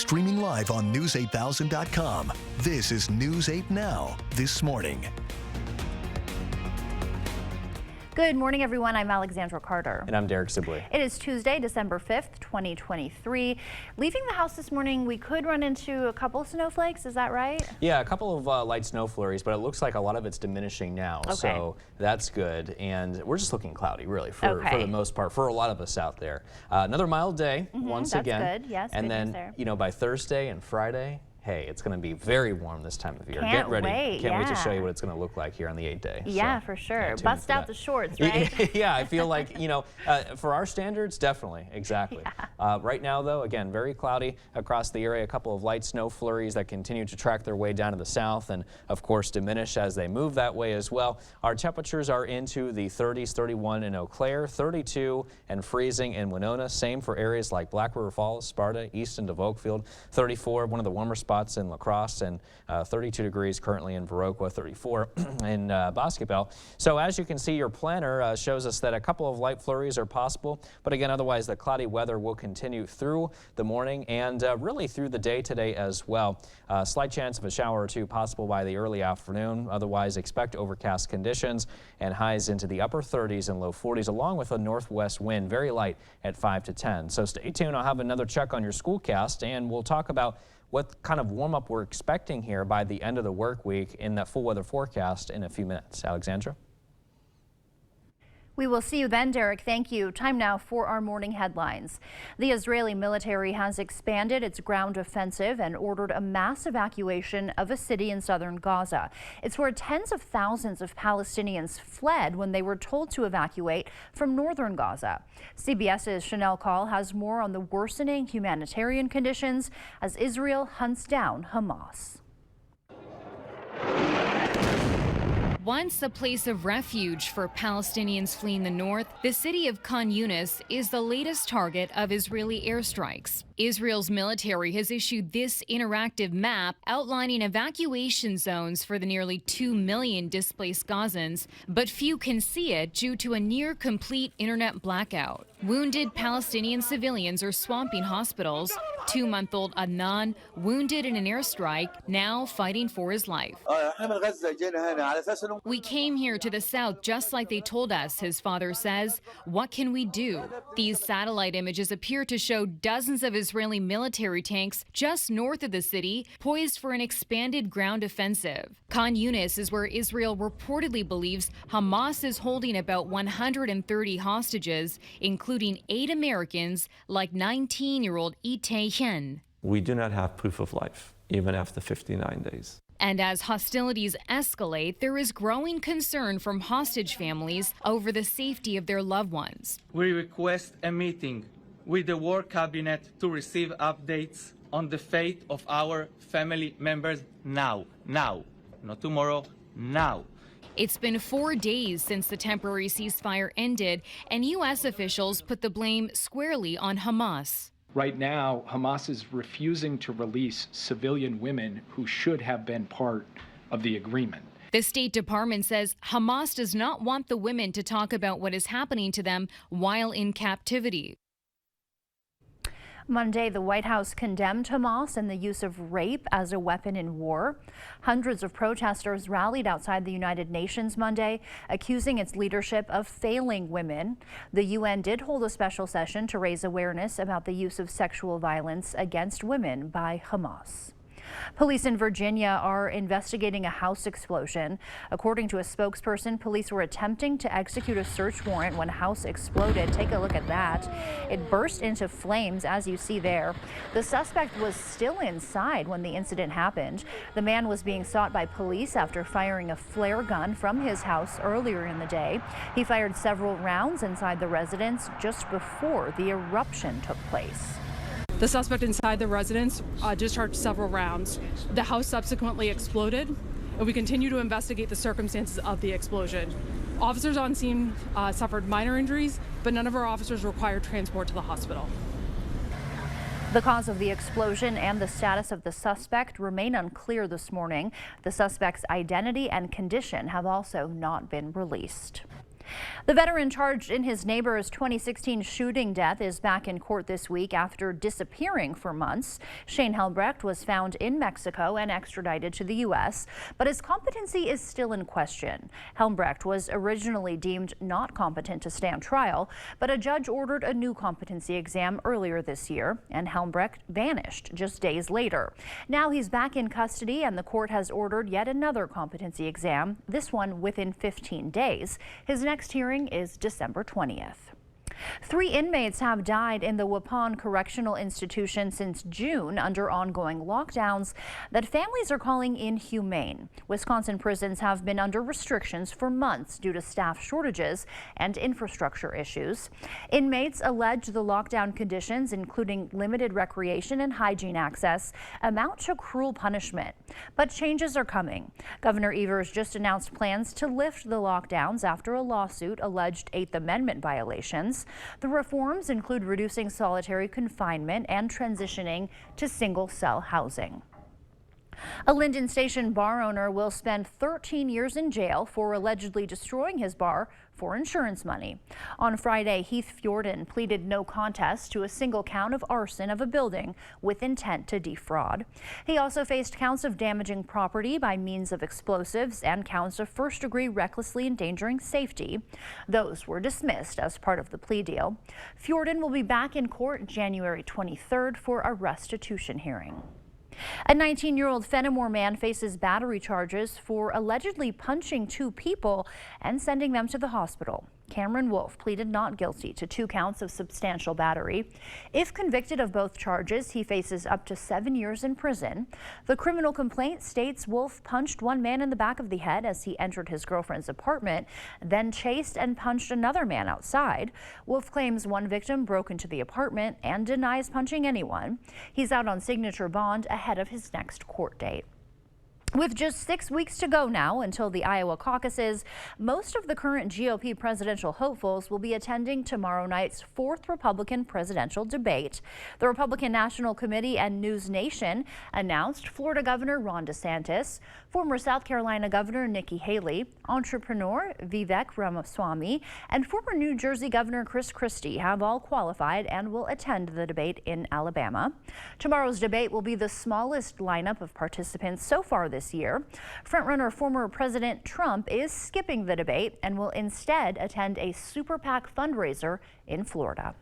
Streaming live on News8000.com. This is News 8 Now, This Morning. Good morning, everyone. I'm Alexandra Carter. And I'm Derek Sibley. It is Tuesday, December 5th, 2023. Leaving the house this morning, we could run into a couple of snowflakes. Is that right? Yeah, a couple of light snow flurries, but it looks like a lot of it's diminishing now. Okay. So that's good. And we're just looking cloudy, really, for the most part, for a lot of us out there. Another mild day, once again. That's good. Yes, and good then, news there. you know, by Thursday and Friday, hey, it's going to be very warm this time of year. Can't Get ready. wait, Can't wait to yeah. show you what it's going to look like here on the 8 day. Yeah, So, for sure. tune in Bust for out that. the shorts, right? Yeah, I feel like, you know, for our standards, definitely, exactly. Yeah. Right now, though, again, very cloudy across the area. A couple of light snow flurries that continue to track their way down to the south and, of course, diminish as they move that way as well. Our temperatures are into the 30s, 31 in Eau Claire, 32 and freezing in Winona. Same for areas like Black River Falls, Sparta, Easton to Oakfield, 34, one of the warmer spots in La Crosse, and 32 degrees currently in Viroqua, 34 in Boscobel. So as you can see, your planner shows us that a couple of light flurries are possible, but again, otherwise the cloudy weather will continue through the morning and really through the day today as well. Slight chance of a shower or two possible by the early afternoon. Otherwise, expect overcast conditions and highs into the upper 30s and low 40s, along with a northwest wind, very light at 5 to 10. So stay tuned. I'll have another check on your schoolcast, and we'll talk about what kind of warm-up we're expecting here by the end of the work week in that full weather forecast in a few minutes. Alexandra? We will see you then, Derek. Thank you. Time now for our morning headlines. The Israeli military has expanded its ground offensive and ordered a mass evacuation of a city in southern Gaza. It's where tens of thousands of Palestinians fled when they were told to evacuate from northern Gaza. CBS's Chanel Call has more on the worsening humanitarian conditions as Israel hunts down Hamas. Once a place of refuge for Palestinians fleeing the north, the city of Khan Yunis is the latest target of Israeli airstrikes. Israel's military has issued this interactive map outlining evacuation zones for the nearly 2 million displaced Gazans, but few can see it due to a near-complete internet blackout. Wounded Palestinian civilians are swamping hospitals. 2-month-old Adnan, wounded in an airstrike, now fighting for his life. We came here to the south just like they told us, his father says. What can we do? These satellite images appear to show dozens of Israeli military tanks just north of the city, poised for an expanded ground offensive. Khan Yunis is where Israel reportedly believes Hamas is holding about 130 hostages, including 8 Americans, like 19-year-old Itae Hien. We do not have proof of life, even after 59 days. And as hostilities escalate, there is growing concern from hostage families over the safety of their loved ones. We request a meeting with the War Cabinet to receive updates on the fate of our family members now, not tomorrow, now. It's been 4 days since the temporary ceasefire ended, and U.S. officials put the blame squarely on Hamas. Right now, Hamas is refusing to release civilian women who should have been part of the agreement. The State Department says Hamas does not want the women to talk about what is happening to them while in captivity. Monday, the White House condemned Hamas and the use of rape as a weapon in war. Hundreds of protesters rallied outside the United Nations Monday, accusing its leadership of failing women. The UN did hold a special session to raise awareness about the use of sexual violence against women by Hamas. Police in Virginia are investigating a house explosion. According to a spokesperson, police were attempting to execute a search warrant when a house exploded. Take a look at that. It burst into flames, as you see there. The suspect was still inside when the incident happened. The man was being sought by police after firing a flare gun from his house earlier in the day. He fired several rounds inside the residence just before the eruption took place. The suspect inside the residence discharged several rounds. The house subsequently exploded, and we continue to investigate the circumstances of the explosion. Officers on scene suffered minor injuries, but none of our officers required transport to the hospital. The cause of the explosion and the status of the suspect remain unclear this morning. The suspect's identity and condition have also not been released. The veteran charged in his neighbor's 2016 shooting death is back in court this week after disappearing for months. Shane Helmbrecht was found in Mexico and extradited to the U.S., but his competency is still in question. Helmbrecht was originally deemed not competent to stand trial, but a judge ordered a new competency exam earlier this year, and Helmbrecht vanished just days later. Now he's back in custody, and the court has ordered yet another competency exam, this one within 15 days. His next hearing is December 20th. 3 inmates have died in the Waupun Correctional Institution since June under ongoing lockdowns that families are calling inhumane. Wisconsin prisons have been under restrictions for months due to staff shortages and infrastructure issues. Inmates allege the lockdown conditions, including limited recreation and hygiene access, amount to cruel punishment. But changes are coming. Governor Evers just announced plans to lift the lockdowns after a lawsuit alleged 8th Amendment violations. The reforms include reducing solitary confinement and transitioning to single-cell housing. A Linden Station bar owner will spend 13 years in jail for allegedly destroying his bar for insurance money. On Friday, Heath Fjorden pleaded no contest to a single count of arson of a building with intent to defraud. He also faced counts of damaging property by means of explosives and counts of first-degree recklessly endangering safety. Those were dismissed as part of the plea deal. Fjorden will be back in court January 23rd for a restitution hearing. A 19-year-old Fenimore man faces battery charges for allegedly punching 2 people and sending them to the hospital. Cameron Wolf pleaded not guilty to 2 counts of substantial battery. If convicted of both charges, he faces up to 7 years in prison. The criminal complaint states Wolf punched one man in the back of the head as he entered his girlfriend's apartment, then chased and punched another man outside. Wolf claims one victim broke into the apartment and denies punching anyone. He's out on signature bond ahead of his next court date. With just 6 weeks to go now until the Iowa caucuses, most of the current GOP presidential hopefuls will be attending tomorrow night's 4th Republican presidential debate. The Republican National Committee and News Nation announced Florida Governor Ron DeSantis, former South Carolina Governor Nikki Haley, entrepreneur Vivek Ramaswamy, and former New Jersey Governor Chris Christie have all qualified and will attend the debate in Alabama. Tomorrow's debate will be the smallest lineup of participants so far this year. Frontrunner former President Trump is skipping the debate and will instead attend a Super PAC fundraiser in Florida.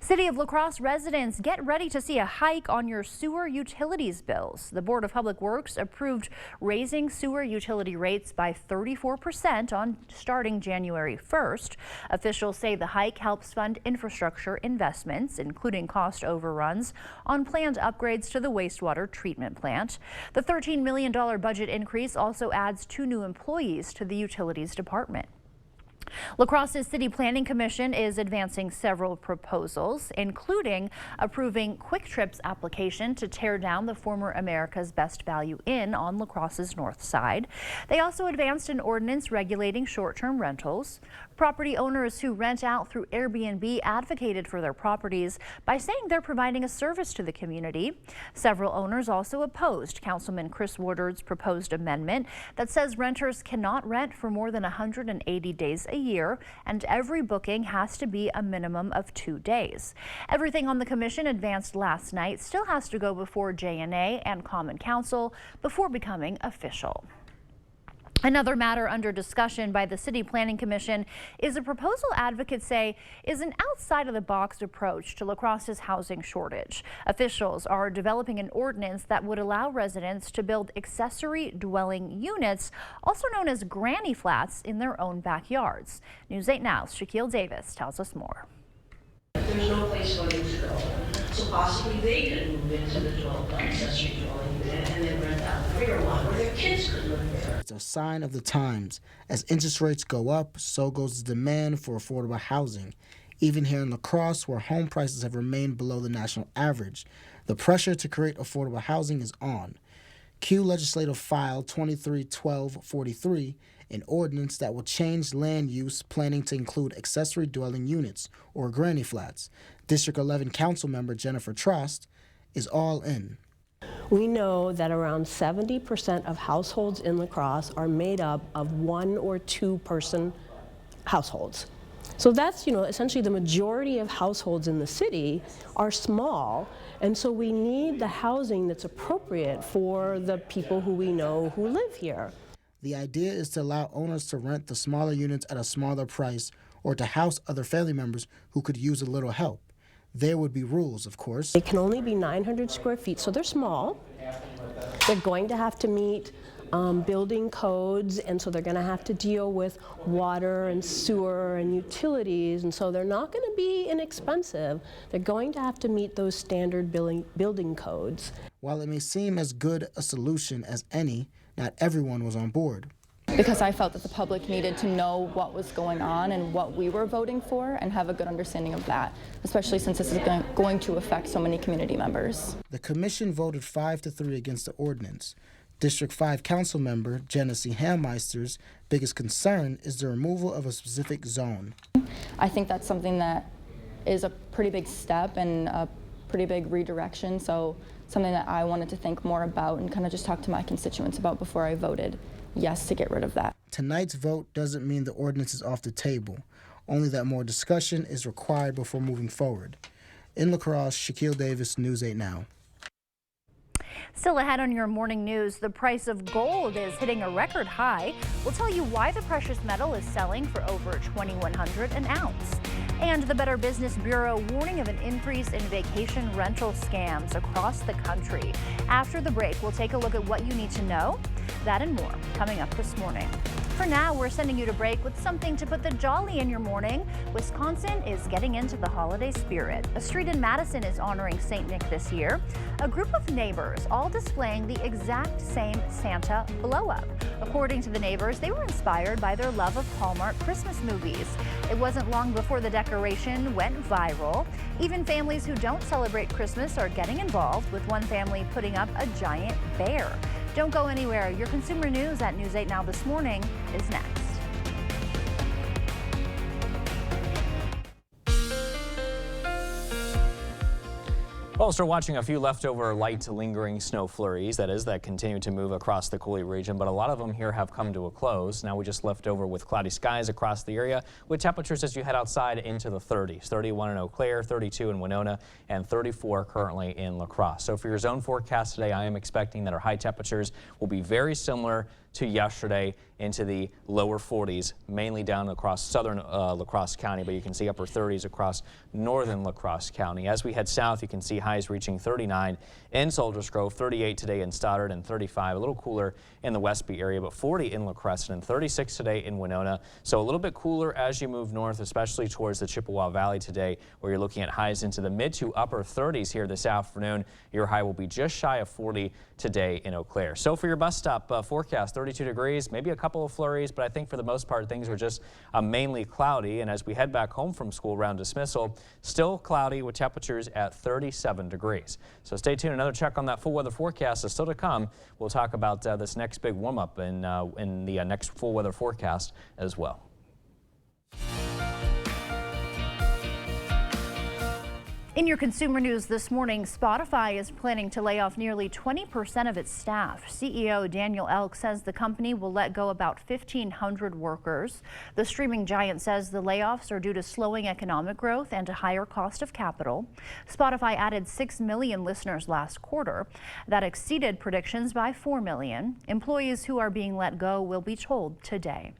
City of La Crosse residents, get ready to see a hike on your sewer utilities bills. The Board of Public Works approved raising sewer utility rates by 34% on starting January 1st. Officials say the hike helps fund infrastructure investments, including cost overruns on planned upgrades to the wastewater treatment plant. The $13 million budget increase also adds 2 new employees to the utilities department. La Crosse's City Planning Commission is advancing several proposals, including approving Quick Trip's application to tear down the former America's Best Value Inn on La Crosse's north side. They also advanced an ordinance regulating short-term rentals. Property owners who rent out through Airbnb advocated for their properties by saying they're providing a service to the community. Several owners also opposed Councilman Chris Woodard's proposed amendment that says renters cannot rent for more than 180 days a year, and every booking has to be a minimum of 2 days. Everything on the commission advanced last night still has to go before JNA and Common Council before becoming official. Another matter under discussion by the City Planning Commission is a proposal advocates say is an outside-of-the-box approach to La Crosse's housing shortage. Officials are developing an ordinance that would allow residents to build accessory dwelling units, also known as granny flats, in their own backyards. News 8 Now's Shaquille Davis tells us more. There's no place for them to go, so possibly they could move into the accessory dwelling unit and then rent out the bigger one where their kids could live there. It's a sign of the times. As interest rates go up, so goes the demand for affordable housing. Even here in La Crosse, where home prices have remained below the national average, the pressure to create affordable housing is on. Q Legislative File 231243, an ordinance that will change land use planning to include accessory dwelling units, or granny flats. District 11 Councilmember Jennifer Trost is all in. We know that around 70% of households in La Crosse are made up of 1 or 2 person households. So that's, essentially the majority of households in the city are small, and so we need the housing that's appropriate for the people who we know who live here. The idea is to allow owners to rent the smaller units at a smaller price or to house other family members who could use a little help. There would be rules, of course. They can only be 900 square feet, so they're small. They're going to have to meet building codes, and so they're going to have to deal with water and sewer and utilities, and so they're not going to be inexpensive. They're going to have to meet those standard building codes. While it may seem as good a solution as any, not everyone was on board. Because I felt that the public needed to know what was going on and what we were voting for and have a good understanding of that, especially since this is going to affect so many community members. The commission voted 5-3 against the ordinance. District 5 council member Genesee Hammeister's biggest concern is the removal of a specific zone. I think that's something that is a pretty big step and a pretty big redirection, so something that I wanted to think more about and kind of just talk to my constituents about before I voted yes to get rid of that. Tonight's vote doesn't mean the ordinance is off the table, only that more discussion is required before moving forward. In La Crosse, Shaquille Davis, News 8 Now. Still ahead on your morning news, the price of gold is hitting a record high. We'll tell you why the precious metal is selling for over $2,100 an ounce. And the Better Business Bureau warning of an increase in vacation rental scams across the country. After the break, we'll take a look at what you need to know. That and more coming up this morning. For now, we're sending you to break with something to put the jolly in your morning. Wisconsin is getting into the holiday spirit. A street in Madison is honoring St. Nick this year. A group of neighbors all displaying the exact same Santa blow-up. According to the neighbors, they were inspired by their love of Hallmark Christmas movies. It wasn't long before the decoration went viral. Even families who don't celebrate Christmas are getting involved, with one family putting up a giant bear. Don't go anywhere. Your consumer news at News 8 Now this morning is next. Well, we'll start watching a few leftover light to lingering snow flurries, that continue to move across the Coulee region, but a lot of them here have come to a close. Now we just left over with cloudy skies across the area with temperatures as you head outside into the 30s. 31 in Eau Claire, 32 in Winona, and 34 currently in La Crosse. So for your zone forecast today, I am expecting that our high temperatures will be very similar to yesterday, into the lower 40s, mainly down across southern La Crosse County, but you can see upper 30s across northern La Crosse County. As we head south, you can see highs reaching 39 in Soldiers Grove, 38 today in Stoddard, and 35, a little cooler in the Westby area, but 40 in La Crescent, and 36 today in Winona. So a little bit cooler as you move north, especially towards the Chippewa Valley today, where you're looking at highs into the mid to upper 30s here this afternoon. Your high will be just shy of 40 today in Eau Claire. So for your bus stop forecast, 32 degrees, maybe a couple of flurries, but I think for the most part things are just mainly cloudy. And as we head back home from school around dismissal, still cloudy with temperatures at 37 degrees. So stay tuned. Another check on that full weather forecast is still to come. We'll talk about this next big warm up in the next full weather forecast as well. In your consumer news this morning, Spotify is planning to lay off nearly 20% of its staff. CEO Daniel Elk says the company will let go about 1,500 workers. The streaming giant says the layoffs are due to slowing economic growth and a higher cost of capital. Spotify added 6 million listeners last quarter. That exceeded predictions by 4 million. Employees who are being let go will be told today.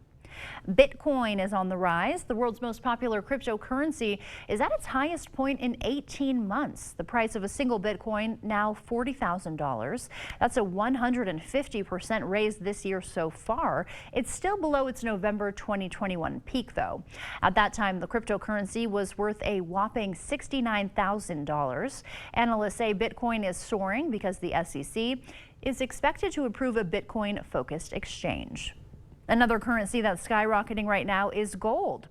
Bitcoin is on the rise. The world's most popular cryptocurrency is at its highest point in 18 months. The price of a single Bitcoin now $40,000. That's a 150% raise this year so far. It's still below its November 2021 peak, though. At that time, the cryptocurrency was worth a whopping $69,000. Analysts say Bitcoin is soaring because the SEC is expected to approve a Bitcoin-focused exchange. Another currency that's skyrocketing right now is gold.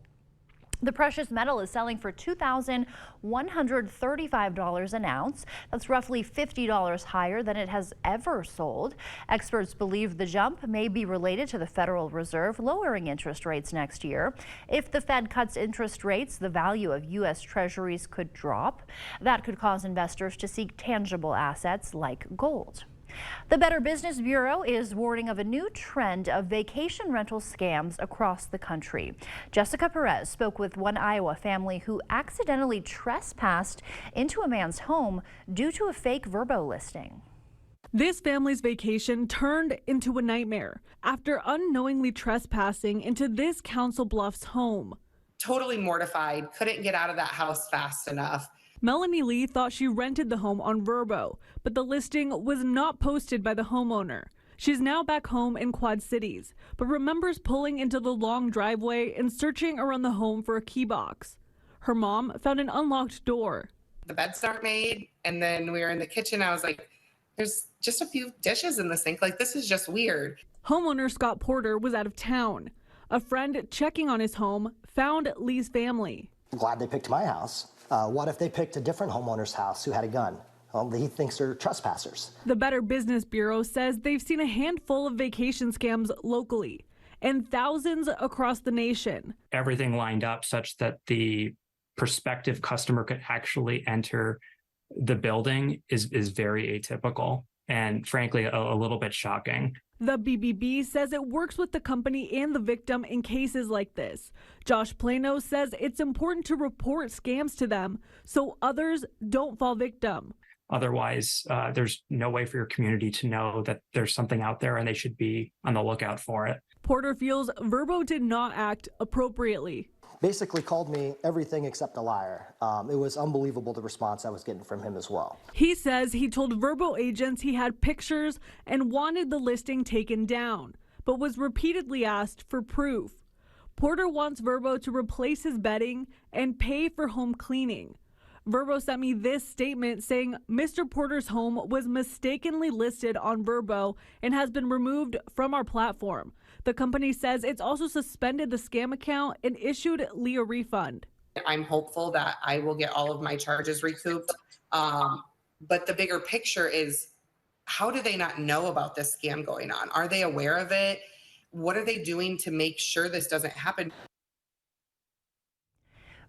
The precious metal is selling for $2,135 an ounce. That's roughly $50 higher than it has ever sold. Experts believe the jump may be related to the Federal Reserve lowering interest rates next year. If the Fed cuts interest rates, the value of U.S. Treasuries could drop. That could cause investors to seek tangible assets like gold. The Better Business Bureau is warning of a new trend of vacation rental scams across the country. Jessica Perez spoke with one Iowa family who accidentally trespassed into a man's home due to a fake Vrbo listing. This family's vacation turned into a nightmare after unknowingly trespassing into this Council Bluffs home. Totally mortified, couldn't get out of that house fast enough. Melanie Lee thought she rented the home on Vrbo, but the listing was not posted by the homeowner. She's now back home in Quad Cities, but remembers pulling into the long driveway and searching around the home for a key box. Her mom found an unlocked door. The beds aren't made, and then we were in the kitchen. I was like, there's just a few dishes in the sink. Like, this is just weird. Homeowner Scott Porter was out of town. A friend checking on his home found Lee's family. I'm glad they picked my house. What if they picked a different homeowner's house who had a gun? Well, he thinks they're trespassers. The Better Business Bureau says they've seen a handful of vacation scams locally and thousands across the nation. Everything lined up such that the prospective customer could actually enter the building is very atypical and frankly a little bit shocking. The BBB says it works with the company and the victim in cases like this. Josh Plano says it's important to report scams to them so others don't fall victim. Otherwise, there's no way for your community to know that there's something out there and they should be on the lookout for it. Porter feels Vrbo did not act appropriately. Basically called me everything except a liar. It was unbelievable the response I was getting from him as well. He says he told Vrbo agents he had pictures and wanted the listing taken down, but was repeatedly asked for proof. Porter wants Vrbo to replace his bedding and pay for home cleaning. Vrbo sent me this statement saying Mr. Porter's home was mistakenly listed on Vrbo and has been removed from our platform. The company says it's also suspended the scam account and issued Lee a refund. I'm hopeful that I will get all of my charges recouped. But the bigger picture is, how do they not know about this scam going on? Are they aware of it? What are they doing to make sure this doesn't happen?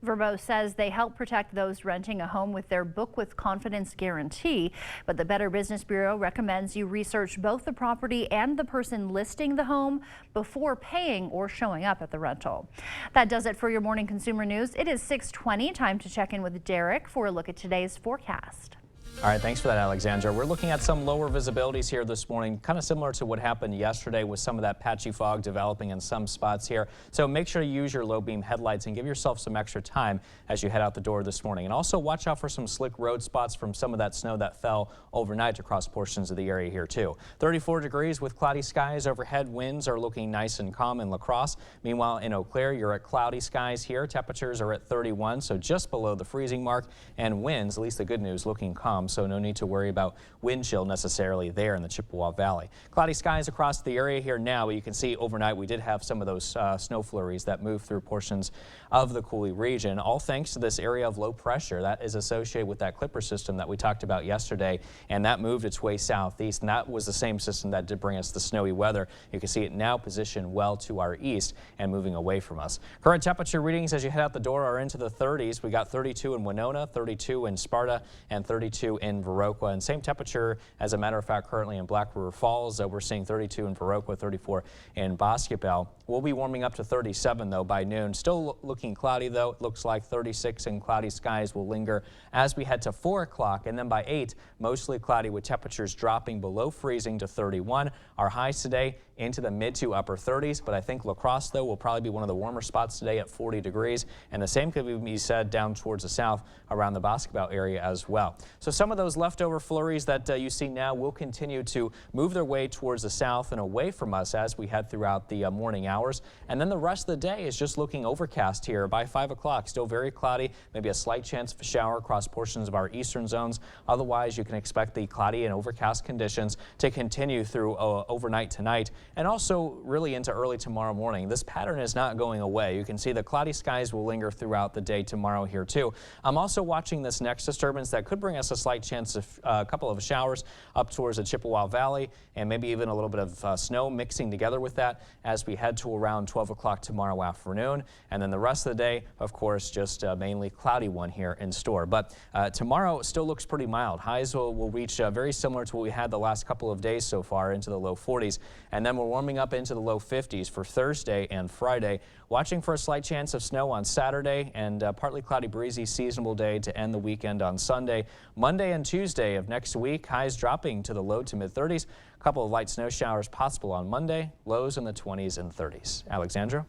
Vrbo says they help protect those renting a home with their Book with Confidence guarantee, but the Better Business Bureau recommends you research both the property and the person listing the home before paying or showing up at the rental. That does it for your morning consumer news. It is 6:20. Time to check in with Derek for a look at today's forecast. All right, thanks for that, Alexandra. We're looking at some lower visibilities here this morning, kind of similar to what happened yesterday with some of that patchy fog developing in some spots here. So make sure to use your low beam headlights and give yourself some extra time as you head out the door this morning. And also watch out for some slick road spots from some of that snow that fell overnight across portions of the area here too. 34 degrees with cloudy skies overhead. Winds are looking nice and calm in La Crosse. Meanwhile, in Eau Claire, you're at cloudy skies here. Temperatures are at 31, so just below the freezing mark, and winds, at least the good news, looking calm. So no need to worry about wind chill necessarily there in the Chippewa Valley. Cloudy skies across the area here now, but you can see overnight we did have some of those snow flurries that moved through portions of the Coulee region, all thanks to this area of low pressure that is associated with that Clipper system that we talked about yesterday, and that moved its way southeast, and that was the same system that did bring us the snowy weather. You can see it now positioned well to our east and moving away from us. Current temperature readings as you head out the door are into the 30s. We got 32 in Winona, 32 in Sparta, and 32 in Viroqua, and same temperature as a matter of fact currently in Black River Falls. We're seeing 32 in Viroqua, 34 in Boscobel. We'll be warming up to 37 though by noon. Still looking cloudy though. It looks like 36 and cloudy skies will linger as we head to 4 o'clock, and then by 8 mostly cloudy with temperatures dropping below freezing to 31. Our highs today into the mid to upper 30s, but I think La Crosse though will probably be one of the warmer spots today at 40 degrees, and the same could be said down towards the south around the Boscobel area as well. So some of those leftover flurries that you see now will continue to move their way towards the south and away from us as we head throughout the morning hours, and then the rest of the day is just looking overcast here by 5 o'clock. Still very cloudy, maybe a slight chance of a shower across portions of our eastern zones. Otherwise, you can expect the cloudy and overcast conditions to continue through overnight tonight and also really into early tomorrow morning. This pattern is not going away. You can see the cloudy skies will linger throughout the day tomorrow here too. I'm also watching this next disturbance that could bring us a slight chance of a couple of showers up towards the Chippewa Valley, and maybe even a little bit of snow mixing together with that as we head to around 12 o'clock tomorrow afternoon. And then the rest of the day, of course, just a mainly cloudy one here in store. But tomorrow still looks pretty mild. Highs will reach very similar to what we had the last couple of days so far, into the low 40s. And then we're warming up into the low 50s for Thursday and Friday. Watching for a slight chance of snow on Saturday, and partly cloudy, breezy, seasonable day to end the weekend on Sunday. Monday and Tuesday of next week, highs dropping to the low to mid 30s. A couple of light snow showers possible on Monday, lows in the 20s and 30s. Alexandra?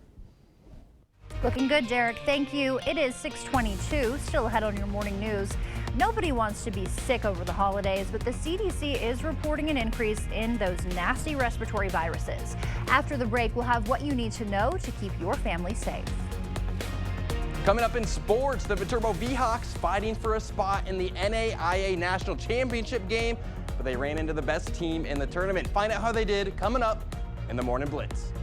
Looking good, Derek. Thank you. It is 6:22. Still ahead on your morning news. Nobody wants to be sick over the holidays, but the CDC is reporting an increase in those nasty respiratory viruses. After the break, we'll have what you need to know to keep your family safe. Coming up in sports, the Viterbo Veehawks fighting for a spot in the NAIA National Championship game, but they ran into the best team in the tournament. Find out how they did coming up in the Morning Blitz.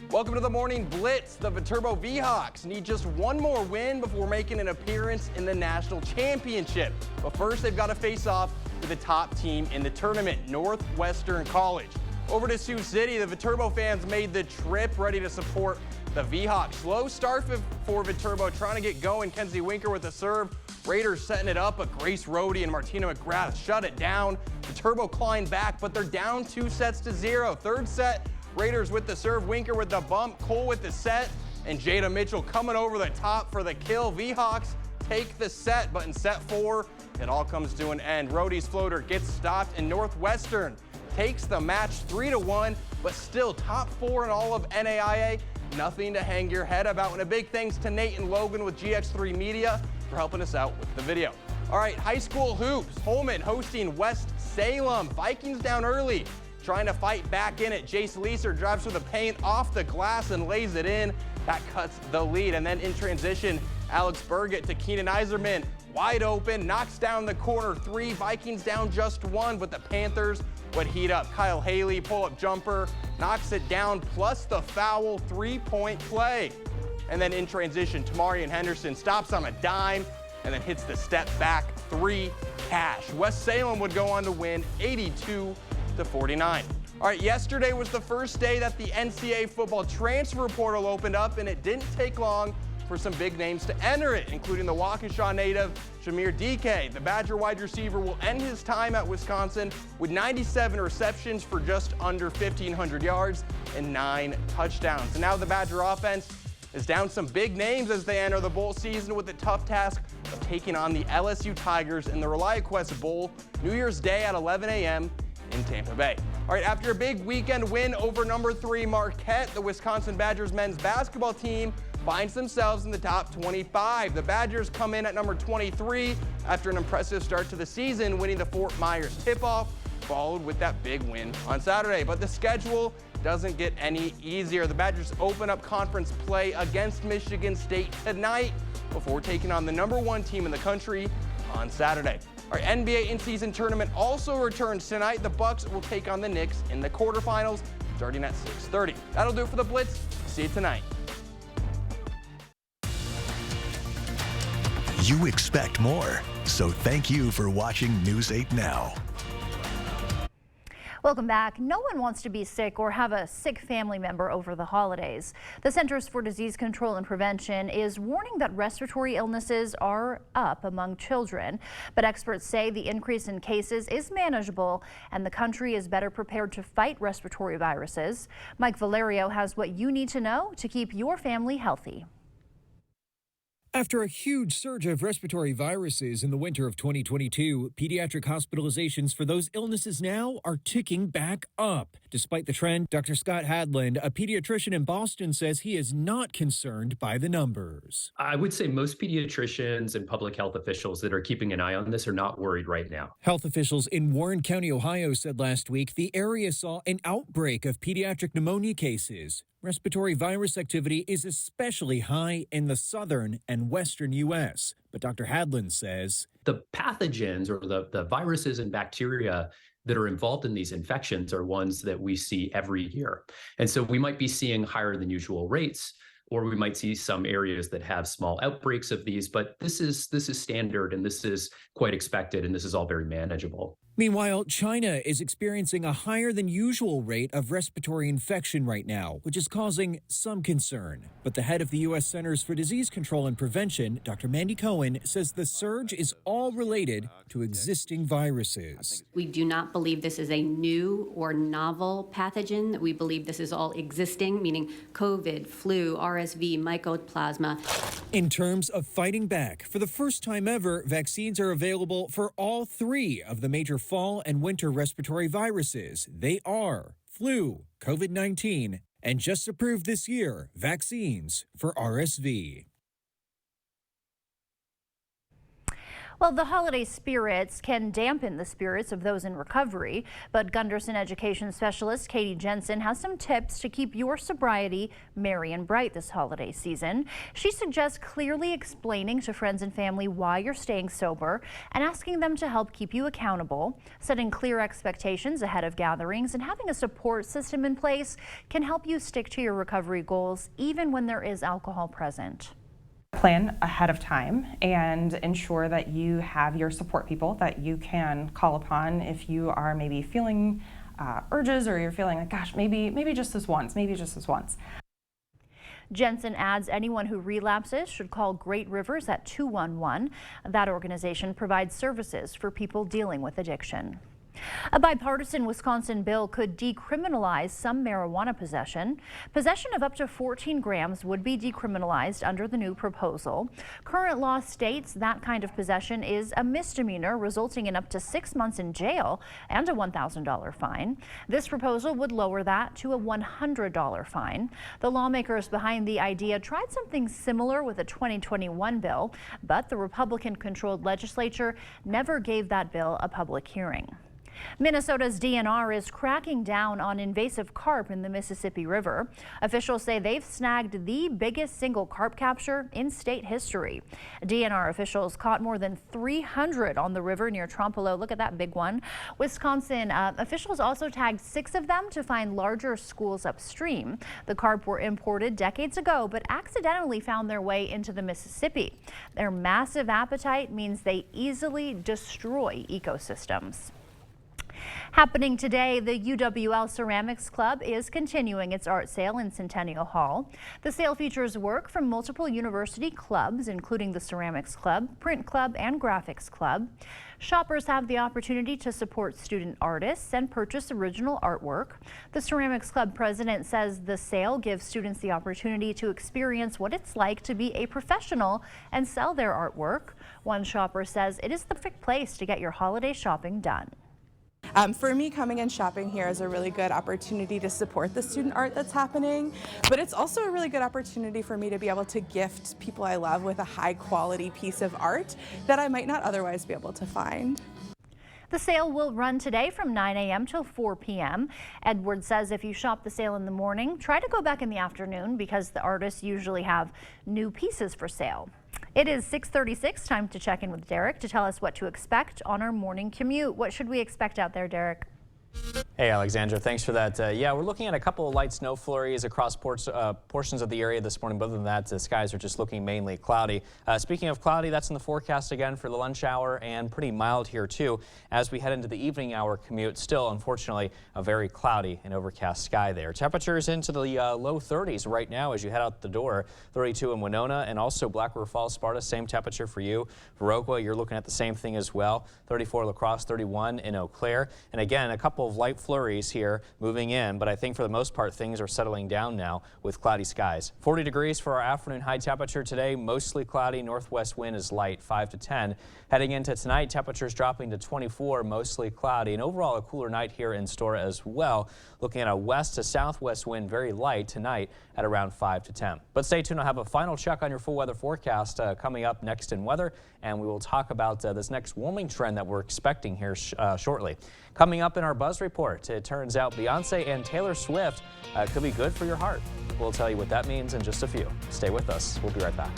Welcome to the Morning Blitz. The Viterbo Veehawks need just one more win before making an appearance in the national championship. But first, they've got to face off with the top team in the tournament, Northwestern College. Over to Sioux City, the Viterbo fans made the trip, ready to support the Veehawks. Slow start for Viterbo, trying to get going. Kenzie Winker with the serve. Raiders setting it up, but Grace Rohde and Martina McGrath shut it down. Viterbo clawing back, but they're down 2-0. Third set, Raiders with the serve, Winker with the bump, Cole with the set, and Jada Mitchell coming over the top for the kill. Veehawks take the set, but in set 4, it all comes to an end. Rohde's floater gets stopped, and Northwestern takes the match 3-1, but still top 4 in all of NAIA. Nothing to hang your head about. And a big thanks to Nate and Logan with GX3 Media for helping us out with the video. All right, high school hoops. Holman hosting West Salem. Vikings down early, trying to fight back in it. Jace Leeser drives through the paint off the glass and lays it in. That cuts the lead. And then in transition, Alex Burgett to Keenan Iserman. Wide open, knocks down the corner 3. Vikings down just 1, but the Panthers would heat up. Kyle Haley, pull-up jumper, knocks it down, plus the foul, 3-point play. And then in transition, Tamarian Henderson stops on a dime and then hits the step back 3 cash. West Salem would go on to win 82-49. All right, yesterday was the first day that the NCAA football transfer portal opened up, and it didn't take long for some big names to enter it, including the Waukesha native Shamir DK. The Badger wide receiver will end his time at Wisconsin with 97 receptions for just under 1,500 yards and 9 touchdowns. And now the Badger offense is down some big names as they enter the bowl season with the tough task of taking on the LSU Tigers in the ReliaQuest Bowl New Year's Day at 11 a.m. in Tampa Bay. All right, after a big weekend win over number 3 Marquette, the Wisconsin Badgers men's basketball team finds themselves in the top 25. The Badgers come in at number 23 after an impressive start to the season, winning the Fort Myers tip-off, followed with that big win on Saturday. But the schedule doesn't get any easier. The Badgers open up conference play against Michigan State tonight before taking on the number 1 team in the country on Saturday. Our NBA in-season tournament also returns tonight. The Bucks will take on the Knicks in the quarterfinals, starting at 6:30. That'll do it for the Blitz. See you tonight. You expect more, so thank you for watching News 8 Now. Welcome back. No one wants to be sick or have a sick family member over the holidays. The Centers for Disease Control and Prevention is warning that respiratory illnesses are up among children, but experts say the increase in cases is manageable and the country is better prepared to fight respiratory viruses. Mike Valerio has what you need to know to keep your family healthy. After a huge surge of respiratory viruses in the winter of 2022, pediatric hospitalizations for those illnesses now are ticking back up. Despite the trend, Dr. Scott Hadland, a pediatrician in Boston, says he is not concerned by the numbers. I would say most pediatricians and public health officials that are keeping an eye on this are not worried right now. Health officials in Warren County, Ohio, said last week the area saw an outbreak of pediatric pneumonia cases. Respiratory virus activity is especially high in the southern and western U.S., but Dr. Hadland says the pathogens or the viruses and bacteria that are involved in these infections are ones that we see every year. And so we might be seeing higher than usual rates, or we might see some areas that have small outbreaks of these, but this is standard and this is quite expected, and this is all very manageable. Meanwhile, China is experiencing a higher than usual rate of respiratory infection right now, which is causing some concern. But the head of the U.S. Centers for Disease Control and Prevention, Dr. Mandy Cohen, says the surge is all related to existing viruses. We do not believe this is a new or novel pathogen. We believe this is all existing, meaning COVID, flu, RSV, mycoplasma. In terms of fighting back, for the first time ever, vaccines are available for all three of the major fall and winter respiratory viruses. They are flu, COVID-19, and just approved this year, vaccines for RSV. Well, the holiday spirits can dampen the spirits of those in recovery, but Gunderson education specialist Katie Jensen has some tips to keep your sobriety merry and bright this holiday season. She suggests clearly explaining to friends and family why you're staying sober and asking them to help keep you accountable. Setting clear expectations ahead of gatherings and having a support system in place can help you stick to your recovery goals even when there is alcohol present. Plan ahead of time and ensure that you have your support people that you can call upon if you are maybe feeling urges, or you're feeling like, gosh, maybe just this once. Jensen adds anyone who relapses should call Great Rivers at 211. That organization provides services for people dealing with addiction. A bipartisan Wisconsin bill could decriminalize some marijuana possession. Possession of up to 14 grams would be decriminalized under the new proposal. Current law states that kind of possession is a misdemeanor, resulting in up to 6 months in jail and a $1,000 fine. This proposal would lower that to a $100 fine. The lawmakers behind the idea tried something similar with a 2021 bill, but the Republican-controlled legislature never gave that bill a public hearing. Minnesota's DNR is cracking down on invasive carp in the Mississippi River. Officials say they've snagged the biggest single carp capture in state history. DNR officials caught more than 300 on the river near Trompealeau. Look at that big one. Wisconsin officials also tagged 6 of them to find larger schools upstream. The carp were imported decades ago, but accidentally found their way into the Mississippi. Their massive appetite means they easily destroy ecosystems. Happening today, the UWL Ceramics Club is continuing its art sale in Centennial Hall. The sale features work from multiple university clubs, including the Ceramics Club, Print Club, and Graphics Club. Shoppers have the opportunity to support student artists and purchase original artwork. The Ceramics Club president says the sale gives students the opportunity to experience what it's like to be a professional and sell their artwork. One shopper says it is the perfect place to get your holiday shopping done. For me, coming and shopping here is a really good opportunity to support the student art that's happening, but it's also a really good opportunity for me to be able to gift people I love with a high quality piece of art that I might not otherwise be able to find. The sale will run today from 9 a.m. till 4 p.m. Edwards says if you shop the sale in the morning, try to go back in the afternoon because the artists usually have new pieces for sale. It is 6:36, time to check in with Derek to tell us what to expect on our morning commute. What should we expect out there, Derek? Hey, Alexandra, thanks for that. Yeah, we're looking at a couple of light snow flurries across portions of the area this morning. But other than that, the skies are just looking mainly cloudy. Speaking of cloudy, that's in the forecast again for the lunch hour, and pretty mild here too as we head into the evening hour commute. Still, unfortunately, a very cloudy and overcast sky there. Temperatures into the low 30s right now as you head out the door. 32 in Winona and also Black River Falls, Sparta, same temperature for you. Viroqua, you're looking at the same thing as well. 34 La Crosse, 31 in Eau Claire. And again, a couple of light flurries here moving in, but I think for the most part things are settling down now with cloudy skies. 40 degrees for our afternoon high temperature today, mostly cloudy. Northwest wind is light, 5 to 10. Heading into tonight, temperatures dropping to 24, mostly cloudy, and overall a cooler night here in store as well. Looking at a west to southwest wind, very light tonight at around 5 to 10. But stay tuned, I'll have a final check on your full weather forecast coming up next in weather, and we will talk about this next warming trend that we're expecting here shortly. Coming up in our Buzz Report. sport. It turns out Beyonce and Taylor Swift could be good for your heart. We'll tell you what that means in just a few. Stay with us. We'll be right back.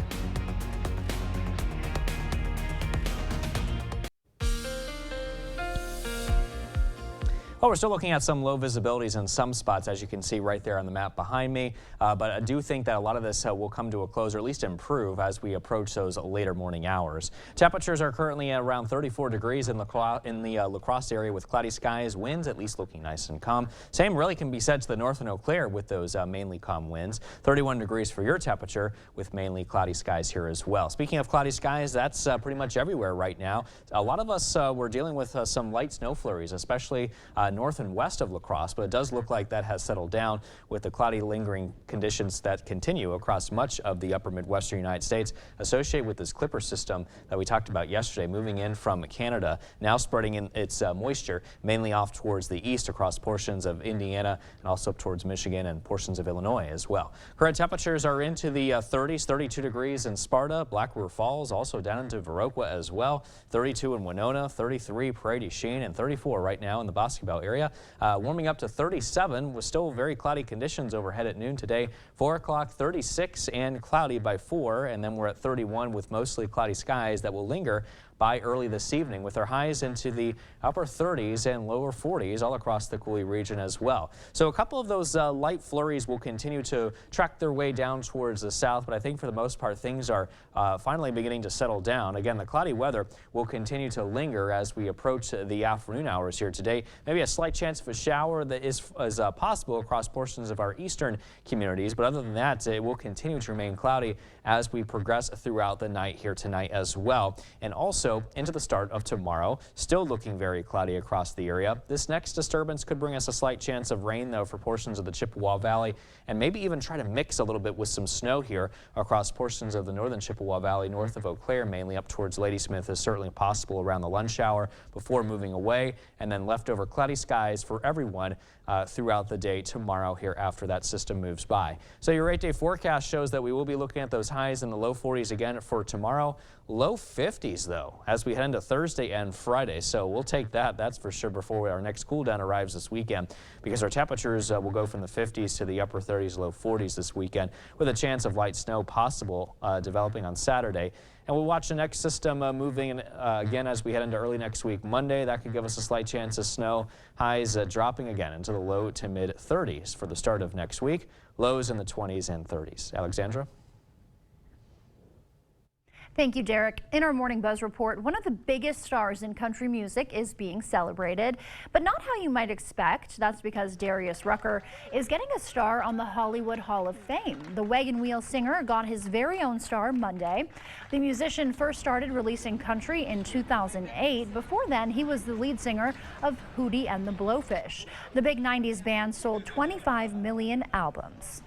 Well, we're still looking at some low visibilities in some spots, as you can see right there on the map behind me. But I do think that a lot of this will come to a close, or at least improve, as we approach those later morning hours. Temperatures are currently at around 34 degrees in the La Crosse area with cloudy skies, winds at least looking nice and calm. Same really can be said to the north in Eau Claire with those mainly calm winds. 31 degrees for your temperature with mainly cloudy skies here as well. Speaking of cloudy skies, that's pretty much everywhere right now. A lot of us were dealing with some light snow flurries, especially north and west of La Crosse, but it does look like that has settled down with the cloudy lingering conditions that continue across much of the upper Midwestern United States associated with this Clipper system that we talked about yesterday, moving in from Canada, now spreading in its moisture mainly off towards the east across portions of Indiana and also up towards Michigan and portions of Illinois as well. Current temperatures are into the 30s, 32 degrees in Sparta, Black River Falls, also down into Viroqua as well, 32 in Winona, 33 Prairie du Chien, and 34 right now in the Bosque Bell area. Warming up to 37 with still very cloudy conditions overhead at noon today. 4 o'clock, 36 and cloudy by 4, and then we're at 31 with mostly cloudy skies that will linger by early this evening, with our highs into the upper 30s and lower 40s all across the Coulee region as well. So a couple of those light flurries will continue to track their way down towards the south, but I think for the most part things are finally beginning to settle down. Again, the cloudy weather will continue to linger as we approach the afternoon hours here today. Maybe a slight chance of a shower that is possible across portions of our eastern communities, but other than that, it will continue to remain cloudy as we progress throughout the night here tonight as well. And also into the start of tomorrow, still looking very cloudy across the area. This next disturbance could bring us a slight chance of rain, though, for portions of the Chippewa Valley, and maybe even try to mix a little bit with some snow here across portions of the northern Chippewa Valley, north of Eau Claire, mainly up towards Ladysmith is certainly possible around the lunch hour before moving away, and then leftover cloudy skies for everyone throughout the day tomorrow here after that system moves by. So your 8-day forecast shows that we will be looking at those highs in the low 40s again for tomorrow. Low 50s, though, as we head into Thursday and Friday. So we'll take that, that's for sure, before our next cool down arrives this weekend, because our temperatures will go from the 50s to the upper 30s, low 40s this weekend, with a chance of light snow possible developing on Saturday. And we'll watch the next system moving again as we head into early next week. Monday, that could give us a slight chance of snow. Highs dropping again into the low to mid 30s for the start of next week. Lows in the 20s and 30s. Alexandra? Thank you, Derek. In our Morning Buzz report, one of the biggest stars in country music is being celebrated, but not how you might expect. That's because Darius Rucker is getting a star on the Hollywood Hall of Fame. The Wagon Wheel singer got his very own star Monday. The musician first started releasing country in 2008. Before then, he was the lead singer of Hootie and the Blowfish. The big 90s band sold 25 million albums.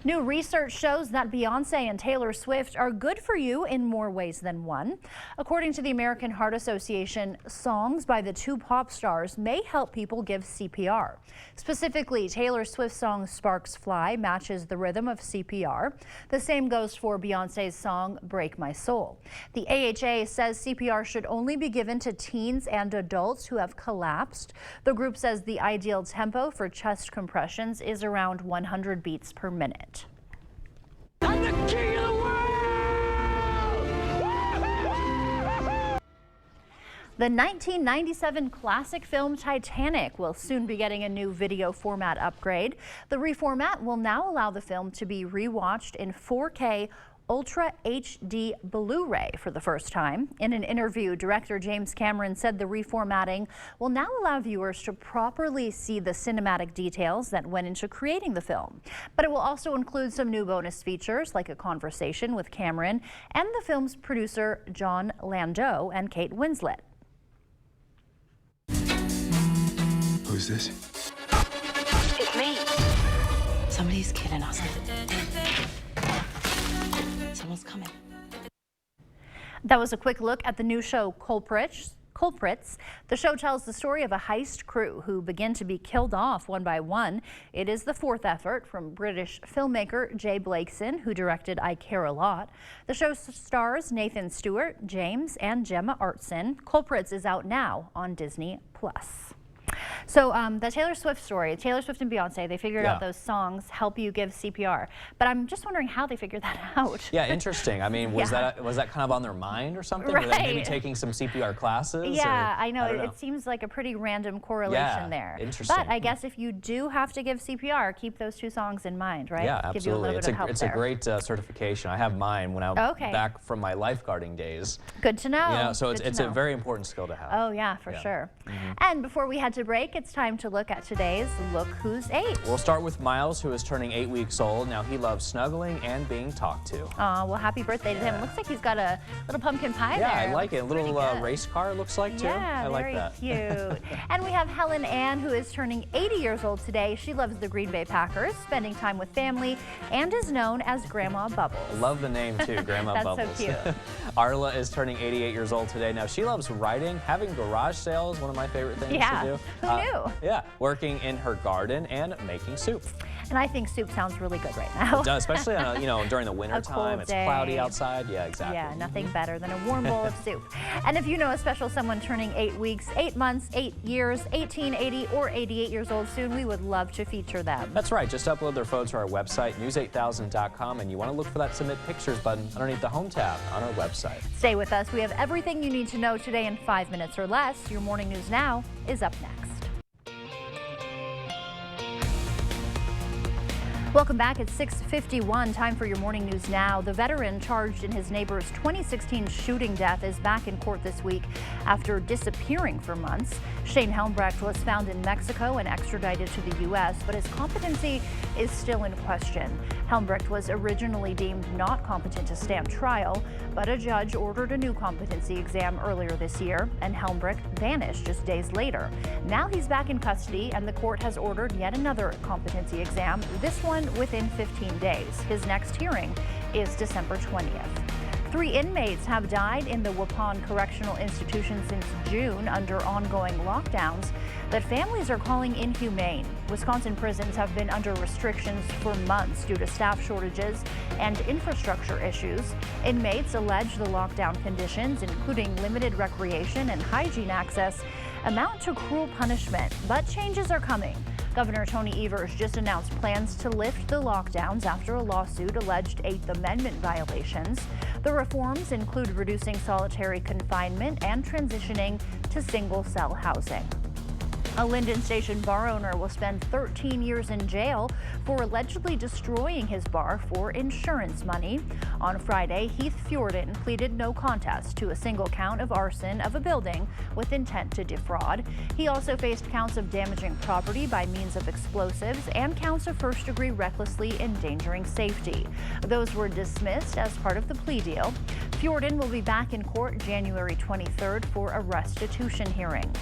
New research shows that Beyonce and Taylor Swift are good for you in more ways than one. According to the American Heart Association, songs by the two pop stars may help people give CPR. Specifically, Taylor Swift's song Sparks Fly matches the rhythm of CPR. The same goes for Beyonce's song Break My Soul. The AHA says CPR should only be given to teens and adults who have collapsed. The group says the ideal tempo for chest compressions is around 100 beats per minute. I'm the king of the world! The 1997 classic film Titanic will soon be getting a new video format upgrade. The reformat will now allow the film to be rewatched in 4K Ultra HD Blu-ray for the first time. In an interview, director James Cameron said the reformatting will now allow viewers to properly see the cinematic details that went into creating the film. But it will also include some new bonus features like a conversation with Cameron and the film's producer John Landau and Kate Winslet. Who's this? It's me. Somebody's killing us. Someone's coming. That was a quick look at the new show Culprits. The show tells the story of a heist crew who begin to be killed off one by one. It is the fourth effort from British filmmaker Jay Blakeson, who directed I Care a Lot. The show stars Nathan Stewart, James, and Gemma Arterton. Culprits is out now on Disney+. So the Taylor Swift story, Taylor Swift and Beyonce, they figured Yeah. out those songs help you give CPR. But I'm just wondering how they figured that out. Yeah, interesting. I mean, was Yeah. that kind of on their mind or something? Right. Were they maybe taking some CPR classes? Yeah, or, I know. don't It seems like a pretty random correlation Yeah, there. interesting. But I guess if you do have to give CPR, keep those two songs in mind, right? Yeah, Give you a absolutely. little It's bit of help it's there. a great certification. I have mine when I back from my lifeguarding days. Good to know. Yeah, so Good to it's a know. very important skill to have. Oh yeah, for sure. And before we head to break, it's time to look at today's Look Who's 8. We'll start with Miles, who is turning 8 weeks old. Now, he loves snuggling and being talked to. Well, happy birthday to him. It looks like he's got a little pumpkin pie there. Yeah, I like it. A Looks little pretty good. race car, looks like, too. Yeah, I like very that. cute. And we have Helen Ann, who is turning 80 years old today. She loves the Green Bay Packers, spending time with family, and is known as Grandma Bubbles. I love the name, too, Grandma That's Bubbles. so cute. Arla is turning 88 years old today. Now, she loves writing, having garage sales, one of my favorite things Yeah, to do. who knew? Yeah, working in her garden and making soup. And I think soup sounds really good right now. It does, especially during the winter A time. cold It's day. cloudy outside. Yeah, exactly. Yeah, nothing better than a warm bowl of soup. And if you know a special someone turning 8 weeks, 8 months, 8 years, 18, 80, or 88 years old soon, we would love to feature them. That's right. Just upload their photo to our website, news8000.com, and you want to look for that Submit Pictures button underneath the Home tab on our website. Stay with us. We have everything you need to know today in 5 minutes or less. Your Morning News Now is up next. Welcome back. It's 6:51. Time for your Morning News Now. The veteran charged in his neighbor's 2016 shooting death is back in court this week after disappearing for months. Shane Helmbrecht was found in Mexico and extradited to the U.S., but his competency is still in question. Helmbrecht was originally deemed not competent to stand trial, but a judge ordered a new competency exam earlier this year, and Helmbrecht vanished just days later. Now he's back in custody, and the court has ordered yet another competency exam, this one within 15 days. His next hearing is December 20th. 3 inmates have died in the Waupun Correctional Institution since June under ongoing lockdowns that families are calling inhumane. Wisconsin prisons have been under restrictions for months due to staff shortages and infrastructure issues. Inmates allege the lockdown conditions, including limited recreation and hygiene access, amount to cruel punishment, but changes are coming. Governor Tony Evers just announced plans to lift the lockdowns after a lawsuit alleged 8th Amendment violations. The reforms include reducing solitary confinement and transitioning to single-cell housing. A Linden Station bar owner will spend 13 years in jail for allegedly destroying his bar for insurance money. On Friday, Heath Fjorden pleaded no contest to a single count of arson of a building with intent to defraud. He also faced counts of damaging property by means of explosives and counts of first-degree recklessly endangering safety. Those were dismissed as part of the plea deal. Fjorden will be back in court January 23rd for a restitution hearing.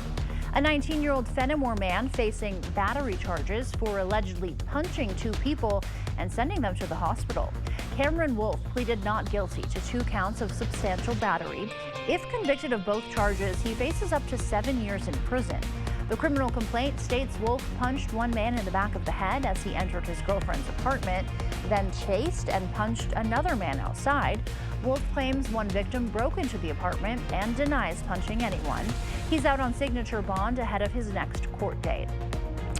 A 19-year-old Fenimore man facing battery charges for allegedly punching 2 people and sending them to the hospital. Cameron Wolf pleaded not guilty to 2 counts of substantial battery. If convicted of both charges, he faces up to 7 years in prison. The criminal complaint states Wolf punched one man in the back of the head as he entered his girlfriend's apartment, then chased and punched another man outside. Wolf claims one victim broke into the apartment and denies punching anyone. He's out on signature bond ahead of his next court date.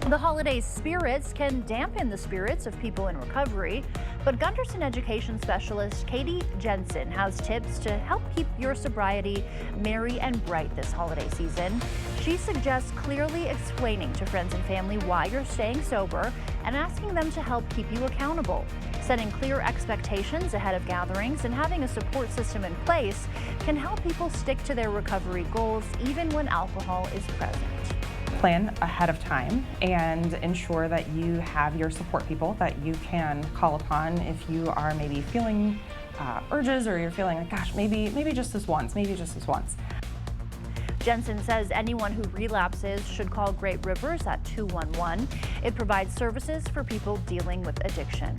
The holiday spirits can dampen the spirits of people in recovery, but Gunderson education specialist Katie Jensen has tips to help keep your sobriety merry and bright this holiday season. She suggests clearly explaining to friends and family why you're staying sober and asking them to help keep you accountable. Setting clear expectations ahead of gatherings and having a support system in place can help people stick to their recovery goals even when alcohol is present. Plan ahead of time and ensure that you have your support people that you can call upon if you are maybe feeling urges or you're feeling like, gosh, maybe just this once, Jensen says anyone who relapses should call Great Rivers at 211. It provides services for people dealing with addiction.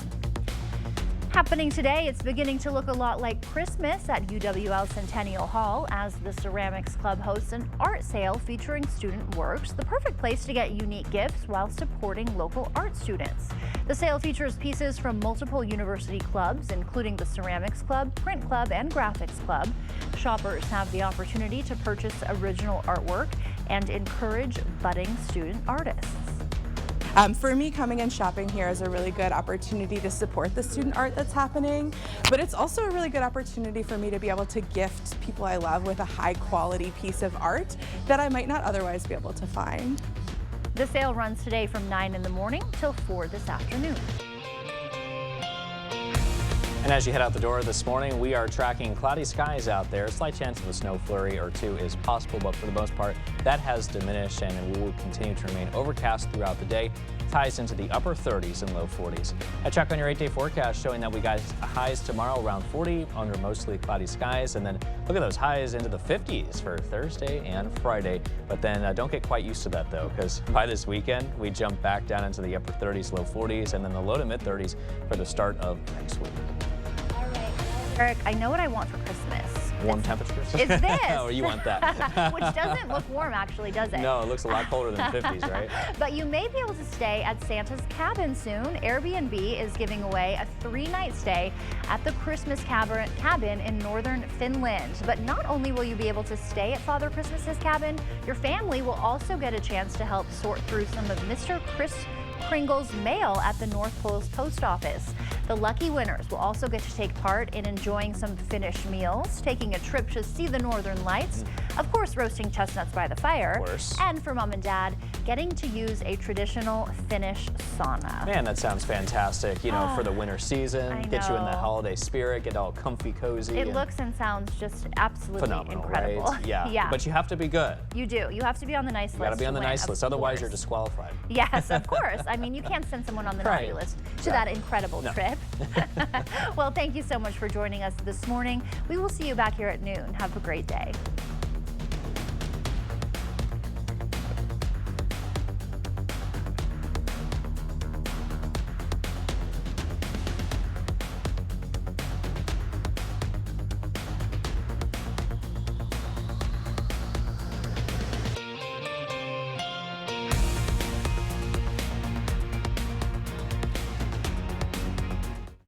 Happening today, it's beginning to look a lot like Christmas at UWL Centennial Hall as the Ceramics Club hosts an art sale featuring student works, the perfect place to get unique gifts while supporting local art students. The sale features pieces from multiple university clubs, including the Ceramics Club, Print Club, and Graphics Club. Shoppers have the opportunity to purchase original artwork and encourage budding student artists. For me, coming and shopping here is a really good opportunity to support the student art that's happening, but it's also a really good opportunity for me to be able to gift people I love with a high quality piece of art that I might not otherwise be able to find. The sale runs today from 9 in the morning till 4 this afternoon. And as you head out the door this morning, we are tracking cloudy skies out there. A slight chance of a snow flurry or two is possible, but for the most part, that has diminished and we will continue to remain overcast throughout the day. Ties into the upper 30s and low 40s. A check on your 8-day forecast showing that we got highs tomorrow around 40 under mostly cloudy skies, and then look at those highs into the 50s for Thursday and Friday. But then don't get quite used to that though, because by this weekend we jump back down into the upper 30s, low 40s, and then the low to mid 30s for the start of next week. Eric, I know what I want for Christmas. Warm temperatures? Is this? Oh, you want that. Which doesn't look warm, actually, does it? No, it looks a lot colder than 50s, right? But you may be able to stay at Santa's cabin soon. Airbnb is giving away a 3-night stay at the Christmas cabin in northern Finland. But not only will you be able to stay at Father Christmas's cabin, your family will also get a chance to help sort through some of Mr. Kris Kringle's mail at the North Pole's post office. The lucky winners will also get to take part in enjoying some Finnish meals, taking a trip to see the northern lights, of course roasting chestnuts by the fire, and for mom and dad, getting to use a traditional Finnish sauna. Man, that sounds fantastic, you know, for the winter season, get you in the holiday spirit, get all comfy, cozy. It looks and sounds just absolutely phenomenal, incredible. Right? Yeah. Yeah. But you have to be good. You do. You have to be on the nice list. You gotta be on the nice list, otherwise you're disqualified. Yes, of course. I mean, you can't send someone on the naughty list to that incredible trip. Well, thank you so much for joining us this morning. We will see you back here at noon. Have a great day.